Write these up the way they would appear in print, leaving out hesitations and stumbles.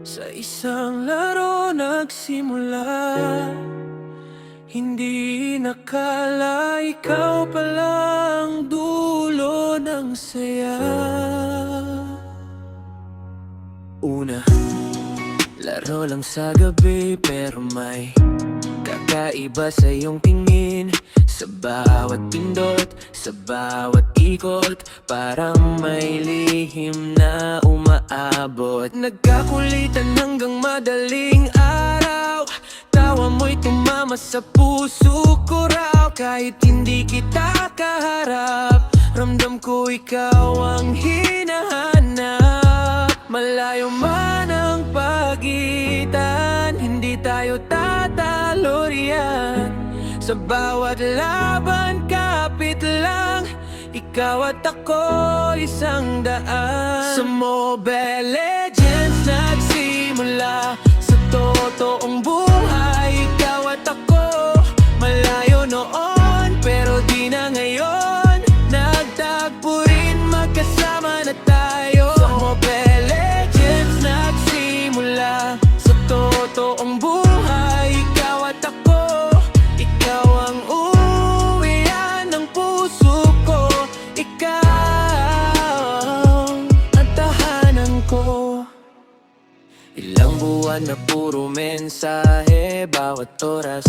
Sa isang laro nagsimula, hindi nakala ikaw palang dulo ng saya. Una, laro lang sa gabi pero may kakaiba sa iyong tingin. Sa bawat pindot, sa bawat ikot, parang may lihim na umaabot. Nagkakulitan hanggang madaling araw, tawa mo'y tumama sa puso ko raw. Kahit hindi kita kaharap, ramdam ko ikaw ang hinahanap. Malayo man ang pagitan, hindi tayo tatalo riyan. Sa bawat laban, kapit lang, ikaw at ako isang daan. Sa Mobile Legends nagsimula, sa totoong buhay, ikaw at ako. Malayo noon, pero di na ngayon, nagtagpo rin, magkasama na tayo. Sa Mobile Legends nagsimula, sa totoong buhay, ikaw at ako. Ikaw ang uwian ng puso ko, ikaw ang tahanan ko. Ilang buwan na puro mensahe, bawat oras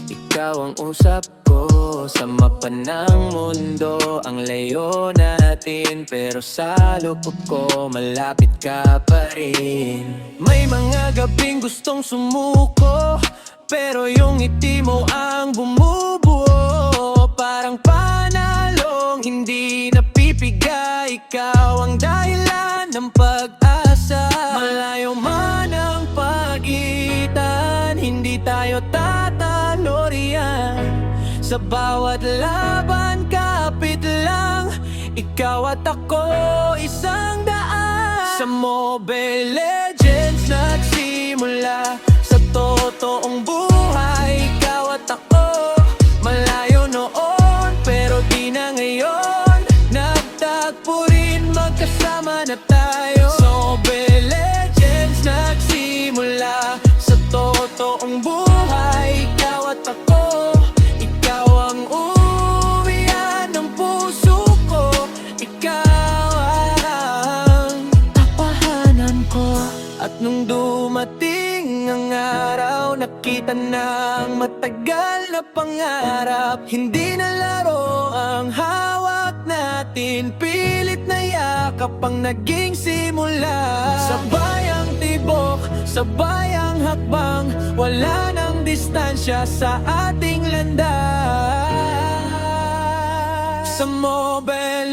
ikaw ang usap ko. Sa mapa ng mundo, ang layo natin, pero sa loob ko, malapit ka pa rin. May mga gabing gustong sumuko, pero yung ngiti mo ang bumubuo. Parang panalong hindi napipigay, ikaw ang dahilan ng pag-asa. Malayo man ang pagitan, hindi tayo tatalo riyan. Sa bawat laban, kapit lang, ikaw at ako isang daan. Sa Mobile Legends nagsimula, sa totoong buhay, ikaw at ako. Malayo noon, pero di na ngayon, nagtagpo rin, magkasama na tayo. Sa Mobile Legends nagsimula, sa totoong buhay, ikaw at ako. Ikaw ang uwian ng puso ko, ikaw ang tapahanan ko. At nung dumating ang araw, nakita ng matagal na pangarap. Hindi na laro ang hawak natin, pilit na yakap ang naging simula. Sabay ang tibok, sabay ang hakbang, wala nang distansya sa ating landas. Sa Mobile